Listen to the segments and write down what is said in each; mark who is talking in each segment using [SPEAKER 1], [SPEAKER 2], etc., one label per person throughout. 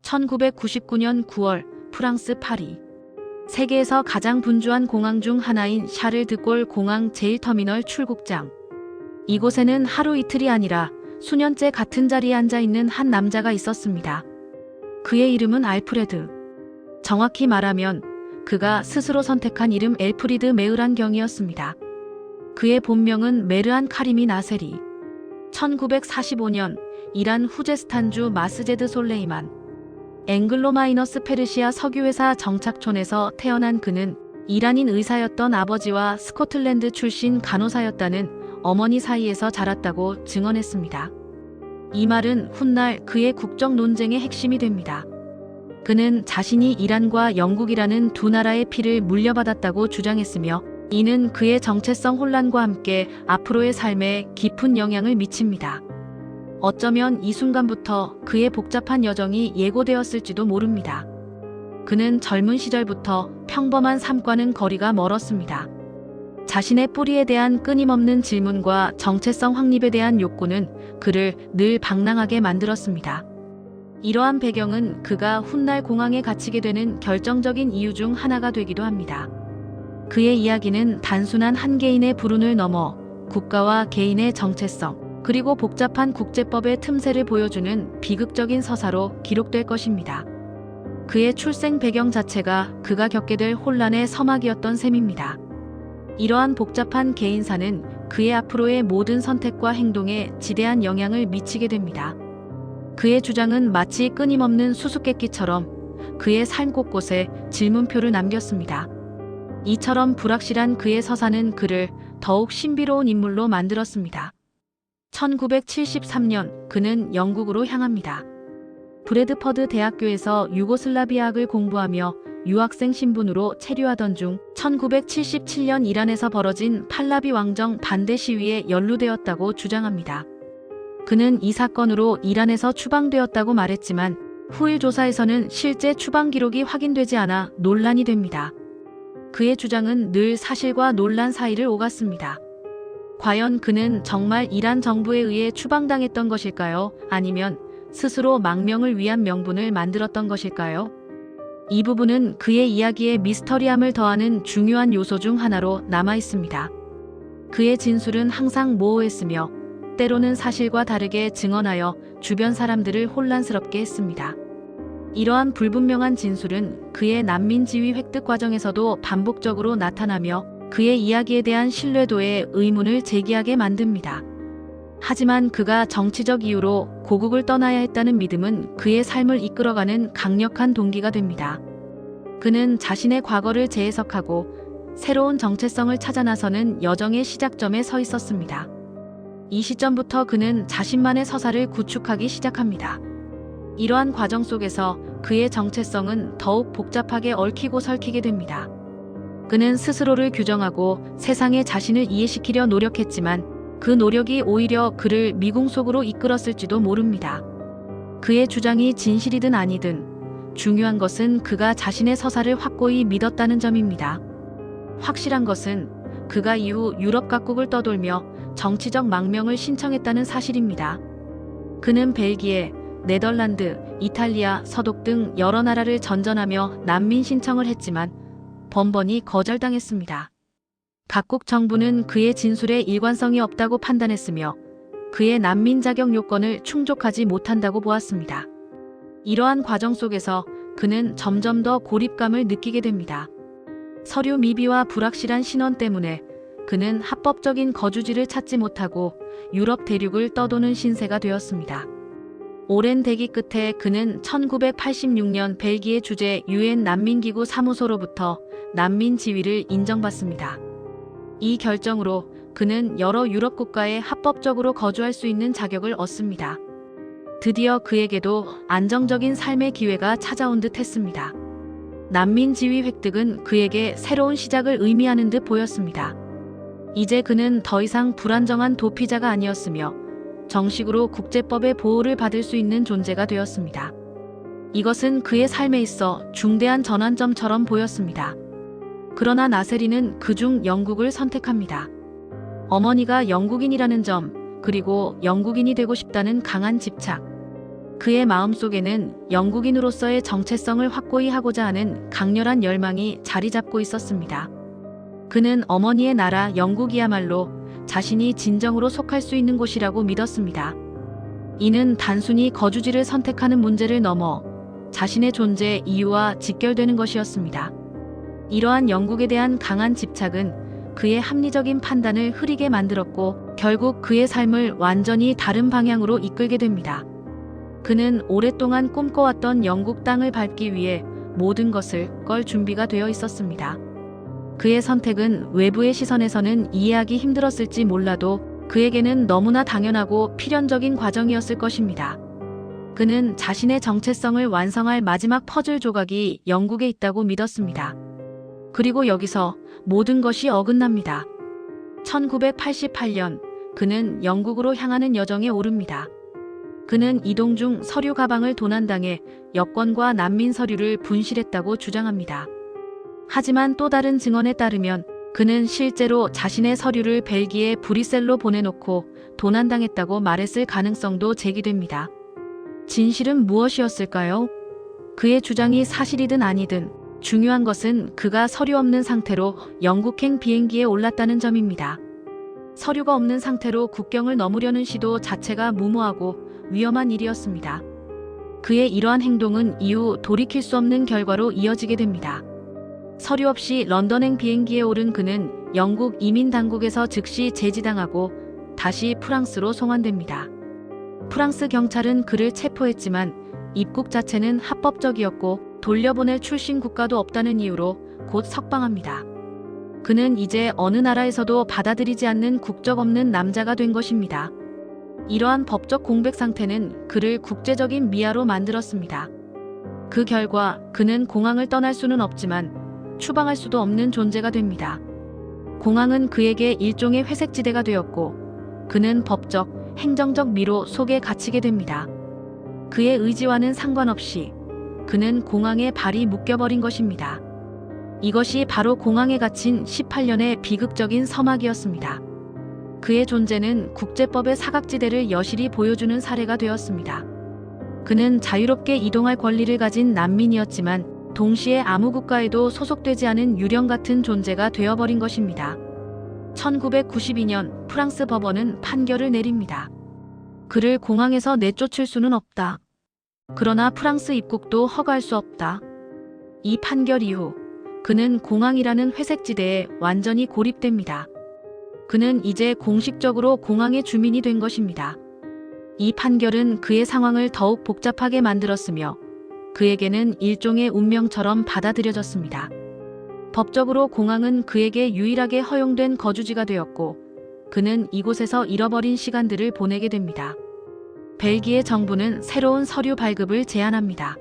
[SPEAKER 1] 1999년 9월 프랑스 파리. 세계에서 가장 분주한 공항 중 하나인 샤를 드골 공항 제1터미널 출국장. 이곳에는 하루 이틀이 아니라 수년째 같은 자리에 앉아 있는 한 남자가 있었습니다. 그의 이름은 알프레드. 정확히 말하면 그가 스스로 선택한 이름 엘프리드 메으란 경이었습니다. 그의 본명은 메르안 카리미 나세리. 1945년 이란 후제스탄주 마스제드 솔레이만 앵글로 마이너스 페르시아 석유회사 정착촌에서 태어난 그는 이란인 의사였던 아버지와 스코틀랜드 출신 간호사였다는 어머니 사이에서 자랐다고 증언했습니다. 이 말은 훗날 그의 국적 논쟁의 핵심이 됩니다. 그는 자신이 이란과 영국이라는 두 나라의 피를 물려받았다고 주장했으며 이는 그의 정체성 혼란과 함께 앞으로의 삶에 깊은 영향을 미칩니다. 어쩌면 이 순간부터 그의 복잡한 여정이 예고되었을지도 모릅니다. 그는 젊은 시절부터 평범한 삶과는 거리가 멀었습니다. 자신의 뿌리에 대한 끊임없는 질문과 정체성 확립에 대한 욕구는 그를 늘 방랑하게 만들었습니다. 이러한 배경은 그가 훗날 공항에 갇히게 되는 결정적인 이유 중 하나가 되기도 합니다. 그의 이야기는 단순한 한 개인의 불운을 넘어 국가와 개인의 정체성, 그리고 복잡한 국제법의 틈새를 보여주는 비극적인 서사로 기록될 것입니다. 그의 출생 배경 자체가 그가 겪게 될 혼란의 서막이었던 셈입니다. 이러한 복잡한 개인사는 그의 앞으로의 모든 선택과 행동에 지대한 영향을 미치게 됩니다. 그의 주장은 마치 끊임없는 수수께끼처럼 그의 삶 곳곳에 질문표를 남겼습니다. 이처럼 불확실한 그의 서사는 그를 더욱 신비로운 인물로 만들었습니다. 1973년 그는 영국으로 향합니다. 브래드퍼드 대학교에서 유고슬라비아학을 공부하며 유학생 신분으로 체류하던 중 1977년 이란에서 벌어진 팔라비 왕정 반대 시위에 연루되었다고 주장합니다. 그는 이 사건으로 이란에서 추방되었다고 말했지만 후일 조사에서는 실제 추방 기록이 확인되지 않아 논란이 됩니다. 그의 주장은 늘 사실과 논란 사이를 오갔습니다. 과연 그는 정말 이란 정부에 의해 추방당했던 것일까요? 아니면 스스로 망명을 위한 명분을 만들었던 것일까요? 이 부분은 그의 이야기에 미스터리함을 더하는 중요한 요소 중 하나로 남아 있습니다. 그의 진술은 항상 모호했으며 때로는 사실과 다르게 증언하여 주변 사람들을 혼란스럽게 했습니다. 이러한 불분명한 진술은 그의 난민 지위 획득 과정에서도 반복적으로 나타나며 그의 이야기에 대한 신뢰도에 의문을 제기하게 만듭니다. 하지만 그가 정치적 이유로 고국을 떠나야 했다는 믿음은 그의 삶을 이끌어가는 강력한 동기가 됩니다. 그는 자신의 과거를 재해석하고 새로운 정체성을 찾아 나서는 여정의 시작점에 서 있었습니다. 이 시점부터 그는 자신만의 서사를 구축하기 시작합니다. 이러한 과정 속에서 그의 정체성은 더욱 복잡하게 얽히고 설키게 됩니다. 그는 스스로를 규정하고 세상에 자신을 이해시키려 노력했지만 그 노력이 오히려 그를 미궁 속으로 이끌었을지도 모릅니다. 그의 주장이 진실이든 아니든 중요한 것은 그가 자신의 서사를 확고히 믿었다는 점입니다. 확실한 것은 그가 이후 유럽 각국을 떠돌며 정치적 망명을 신청했다는 사실입니다. 그는 벨기에, 네덜란드, 이탈리아, 서독 등 여러 나라를 전전하며 난민 신청을 했지만 번번이 거절당했습니다. 각국 정부는 그의 진술에 일관성이 없다고 판단했으며 그의 난민 자격 요건을 충족하지 못한다고 보았습니다. 이러한 과정 속에서 그는 점점 더 고립감을 느끼게 됩니다. 서류 미비와 불확실한 신원 때문에 그는 합법적인 거주지를 찾지 못하고 유럽 대륙을 떠도는 신세가 되었습니다. 오랜 대기 끝에 그는 1986년 벨기에 주재 유엔 난민기구 사무소로부터 난민 지위를 인정받습니다. 이 결정으로 그는 여러 유럽 국가에 합법적으로 거주할 수 있는 자격을 얻습니다. 드디어 그에게도 안정적인 삶의 기회가 찾아온 듯 했습니다. 난민 지위 획득은 그에게 새로운 시작을 의미하는 듯 보였습니다. 이제 그는 더 이상 불안정한 도피자가 아니었으며 정식으로 국제법의 보호를 받을 수 있는 존재가 되었습니다. 이것은 그의 삶에 있어 중대한 전환점처럼 보였습니다. 그러나 나세리는 그중 영국을 선택합니다. 어머니가 영국인이라는 점, 그리고 영국인이 되고 싶다는 강한 집착. 그의 마음속에는 영국인으로서의 정체성을 확고히 하고자 하는 강렬한 열망이 자리 잡고 있었습니다. 그는 어머니의 나라 영국이야말로 자신이 진정으로 속할 수 있는 곳이라고 믿었습니다. 이는 단순히 거주지를 선택하는 문제를 넘어 자신의 존재 이유와 직결되는 것이었습니다. 이러한 영국에 대한 강한 집착은 그의 합리적인 판단을 흐리게 만들었고 결국 그의 삶을 완전히 다른 방향으로 이끌게 됩니다. 그는 오랫동안 꿈꿔왔던 영국 땅을 밟기 위해 모든 것을 걸 준비가 되어 있었습니다. 그의 선택은 외부의 시선에서는 이해하기 힘들었을지 몰라도 그에게는 너무나 당연하고 필연적인 과정이었을 것입니다. 그는 자신의 정체성을 완성할 마지막 퍼즐 조각이 영국에 있다고 믿었습니다. 그리고 여기서 모든 것이 어긋납니다. 1988년 그는 영국으로 향하는 여정에 오릅니다. 그는 이동 중 서류 가방을 도난당해 여권과 난민 서류를 분실했다고 주장합니다. 하지만 또 다른 증언에 따르면 그는 실제로 자신의 서류를 벨기에 브뤼셀로 보내놓고 도난당했다고 말했을 가능성도 제기됩니다. 진실은 무엇이었을까요? 그의 주장이 사실이든 아니든 중요한 것은 그가 서류 없는 상태로 영국행 비행기에 올랐다는 점입니다. 서류가 없는 상태로 국경을 넘으려는 시도 자체가 무모하고 위험한 일이었습니다. 그의 이러한 행동은 이후 돌이킬 수 없는 결과로 이어지게 됩니다. 서류 없이 런던행 비행기에 오른 그는 영국 이민당국에서 즉시 제지당하고 다시 프랑스로 송환됩니다. 프랑스 경찰은 그를 체포했지만 입국 자체는 합법적이었고 돌려보낼 출신 국가도 없다는 이유로 곧 석방합니다. 그는 이제 어느 나라에서도 받아들이지 않는 국적 없는 남자가 된 것입니다. 이러한 법적 공백 상태는 그를 국제적인 미아로 만들었습니다. 그 결과 그는 공항을 떠날 수는 없지만 추방할 수도 없는 존재가 됩니다. 공항은 그에게 일종의 회색지대가 되었고 그는 법적, 행정적 미로 속에 갇히게 됩니다. 그의 의지와는 상관없이 그는 공항에 발이 묶여버린 것입니다. 이것이 바로 공항에 갇힌 18년의 비극적인 서막이었습니다. 그의 존재는 국제법의 사각지대를 여실히 보여주는 사례가 되었습니다. 그는 자유롭게 이동할 권리를 가진 난민이었지만 동시에 아무 국가에도 소속되지 않은 유령 같은 존재가 되어버린 것입니다. 1992년 프랑스 법원은 판결을 내립니다. 그를 공항에서 내쫓을 수는 없다. 그러나 프랑스 입국도 허가할 수 없다. 이 판결 이후 그는 공항이라는 회색지대에 완전히 고립됩니다. 그는 이제 공식적으로 공항의 주민이 된 것입니다. 이 판결은 그의 상황을 더욱 복잡하게 만들었으며 그에게는 일종의 운명처럼 받아들여졌습니다. 법적으로 공항은 그에게 유일하게 허용된 거주지가 되었고 그는 이곳에서 잃어버린 시간들을 보내게 됩니다. 벨기에 정부는 새로운 서류 발급을 제안합니다.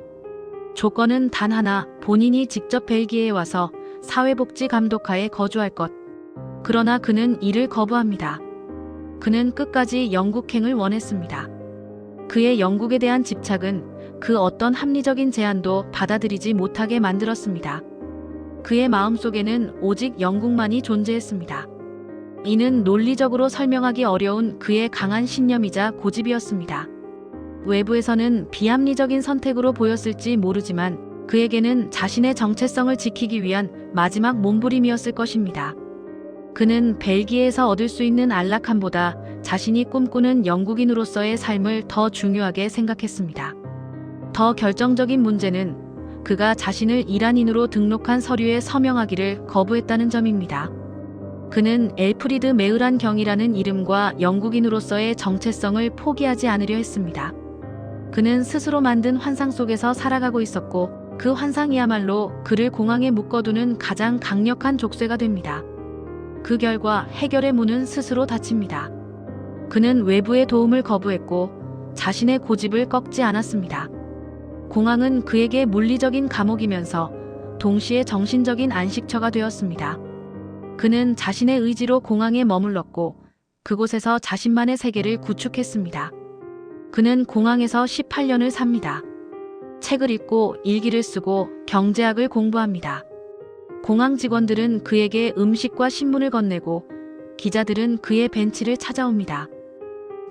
[SPEAKER 1] 조건은 단 하나, 본인이 직접 벨기에에 와서 사회복지 감독하에 거주할 것. 그러나 그는 이를 거부합니다. 그는 끝까지 영국행을 원했습니다. 그의 영국에 대한 집착은 그 어떤 합리적인 제안도 받아들이지 못하게 만들었습니다. 그의 마음속에는 오직 영국만이 존재했습니다. 이는 논리적으로 설명하기 어려운 그의 강한 신념이자 고집이었습니다. 외부에서는 비합리적인 선택으로 보였을지 모르지만 그에게는 자신의 정체성을 지키기 위한 마지막 몸부림이었을 것입니다. 그는 벨기에에서 얻을 수 있는 안락함보다 자신이 꿈꾸는 영국인으로서의 삶을 더 중요하게 생각했습니다. 더 결정적인 문제는 그가 자신을 이란인으로 등록한 서류에 서명하기를 거부했다는 점입니다. 그는 엘프리드 메으란 경이라는 이름과 영국인으로서의 정체성을 포기하지 않으려 했습니다. 그는 스스로 만든 환상 속에서 살아가고 있었고 그 환상이야말로 그를 공항에 묶어두는 가장 강력한 족쇄가 됩니다. 그 결과 해결의 문은 스스로 닫힙니다. 그는 외부의 도움을 거부했고 자신의 고집을 꺾지 않았습니다. 공항은 그에게 물리적인 감옥이면서 동시에 정신적인 안식처가 되었습니다. 그는 자신의 의지로 공항에 머물렀고 그곳에서 자신만의 세계를 구축했습니다. 그는 공항에서 18년을 삽니다. 책을 읽고 일기를 쓰고 경제학을 공부합니다. 공항 직원들은 그에게 음식과 신문을 건네고 기자들은 그의 벤치를 찾아옵니다.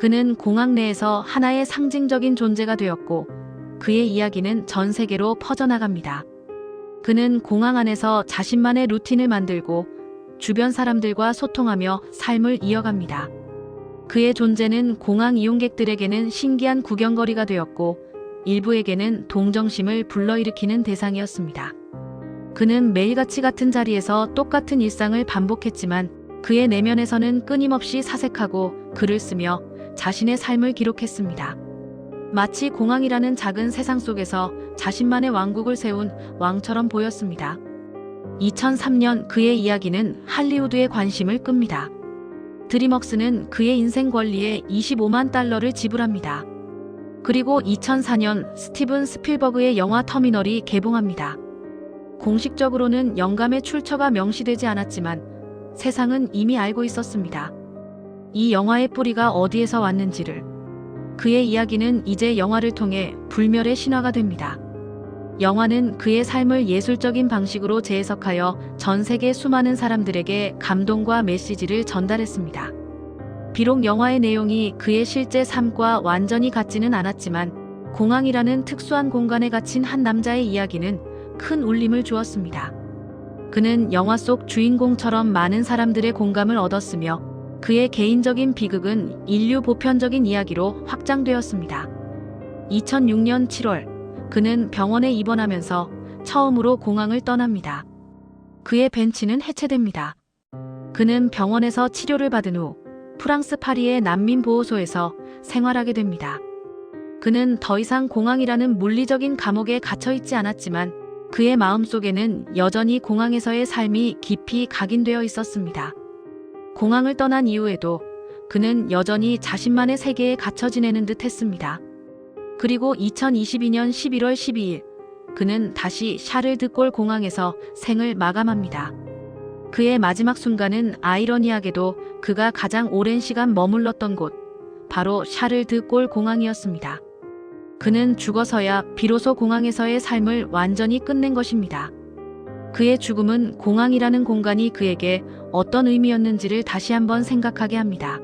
[SPEAKER 1] 그는 공항 내에서 하나의 상징적인 존재가 되었고 그의 이야기는 전 세계로 퍼져나갑니다. 그는 공항 안에서 자신만의 루틴을 만들고 주변 사람들과 소통하며 삶을 이어갑니다. 그의 존재는 공항 이용객들에게는 신기한 구경거리가 되었고 일부에게는 동정심을 불러일으키는 대상이었습니다. 그는 매일같이 같은 자리에서 똑같은 일상을 반복했지만 그의 내면에서는 끊임없이 사색하고 글을 쓰며 자신의 삶을 기록했습니다. 마치 공항이라는 작은 세상 속에서 자신만의 왕국을 세운 왕처럼 보였습니다. 2003년 그의 이야기는 할리우드의 관심을 끕니다. 드림웍스는 그의 인생 권리에 25만 달러를 지불합니다. 그리고 2004년 스티븐 스필버그의 영화 터미널이 개봉합니다. 공식적으로는 영감의 출처가 명시되지 않았지만 세상은 이미 알고 있었습니다. 이 영화의 뿌리가 어디에서 왔는지를. 그의 이야기는 이제 영화를 통해 불멸의 신화가 됩니다. 영화는 그의 삶을 예술적인 방식으로 재해석하여 전 세계 수많은 사람들에게 감동과 메시지를 전달했습니다. 비록 영화의 내용이 그의 실제 삶과 완전히 같지는 않았지만 공항이라는 특수한 공간에 갇힌 한 남자의 이야기는 큰 울림을 주었습니다. 그는 영화 속 주인공처럼 많은 사람들의 공감을 얻었으며 그의 개인적인 비극은 인류 보편적인 이야기로 확장되었습니다. 2006년 7월 그는 병원에 입원하면서 처음으로 공항을 떠납니다. 그의 벤치는 해체됩니다. 그는 병원에서 치료를 받은 후 프랑스 파리의 난민보호소에서 생활하게 됩니다. 그는 더 이상 공항이라는 물리적인 감옥에 갇혀있지 않았지만 그의 마음속에는 여전히 공항에서의 삶이 깊이 각인되어 있었습니다. 공항을 떠난 이후에도 그는 여전히 자신만의 세계에 갇혀 지내는 듯 했습니다. 그리고 2022년 11월 12일 그는 다시 샤를 드골 공항에서 생을 마감합니다. 그의 마지막 순간은 아이러니하게도 그가 가장 오랜 시간 머물렀던 곳, 바로 샤를 드골 공항이었습니다. 그는 죽어서야 비로소 공항에서의 삶을 완전히 끝낸 것입니다. 그의 죽음은 공항이라는 공간이 그에게 어떤 의미였는지를 다시 한번 생각하게 합니다.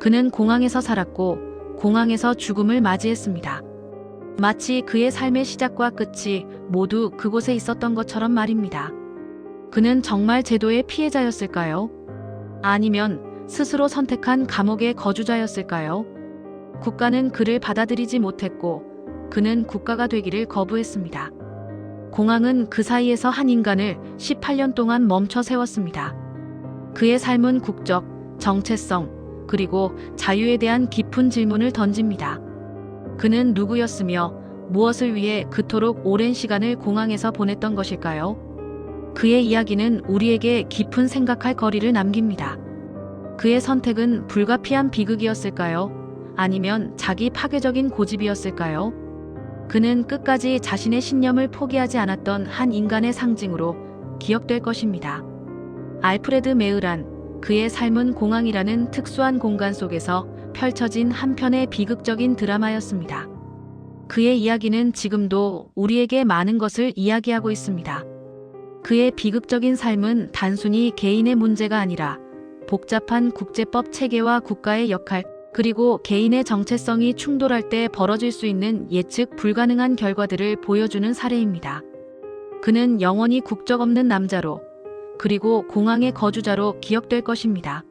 [SPEAKER 1] 그는 공항에서 살았고 공항에서 죽음을 맞이했습니다. 마치 그의 삶의 시작과 끝이 모두 그곳에 있었던 것처럼 말입니다. 그는 정말 제도의 피해자였을까요? 아니면 스스로 선택한 감옥의 거주자였을까요? 국가는 그를 받아들이지 못했고 그는 국가가 되기를 거부했습니다. 공항은 그 사이에서 한 인간을 18년 동안 멈춰 세웠습니다. 그의 삶은 국적, 정체성, 그리고 자유에 대한 깊은 질문을 던집니다. 그는 누구였으며 무엇을 위해 그토록 오랜 시간을 공항에서 보냈던 것일까요? 그의 이야기는 우리에게 깊은 생각할 거리를 남깁니다. 그의 선택은 불가피한 비극이었을까요? 아니면 자기 파괴적인 고집이었을까요? 그는 끝까지 자신의 신념을 포기하지 않았던 한 인간의 상징으로 기억될 것입니다. 알프레드 메흐란, 그의 삶은 공항이라는 특수한 공간 속에서 펼쳐진 한 편의 비극적인 드라마였습니다. 그의 이야기는 지금도 우리에게 많은 것을 이야기하고 있습니다. 그의 비극적인 삶은 단순히 개인의 문제가 아니라 복잡한 국제법 체계와 국가의 역할, 그리고 개인의 정체성이 충돌할 때 벌어질 수 있는 예측 불가능한 결과들을 보여주는 사례입니다. 그는 영원히 국적 없는 남자로, 그리고 공항의 거주자로 기억될 것입니다.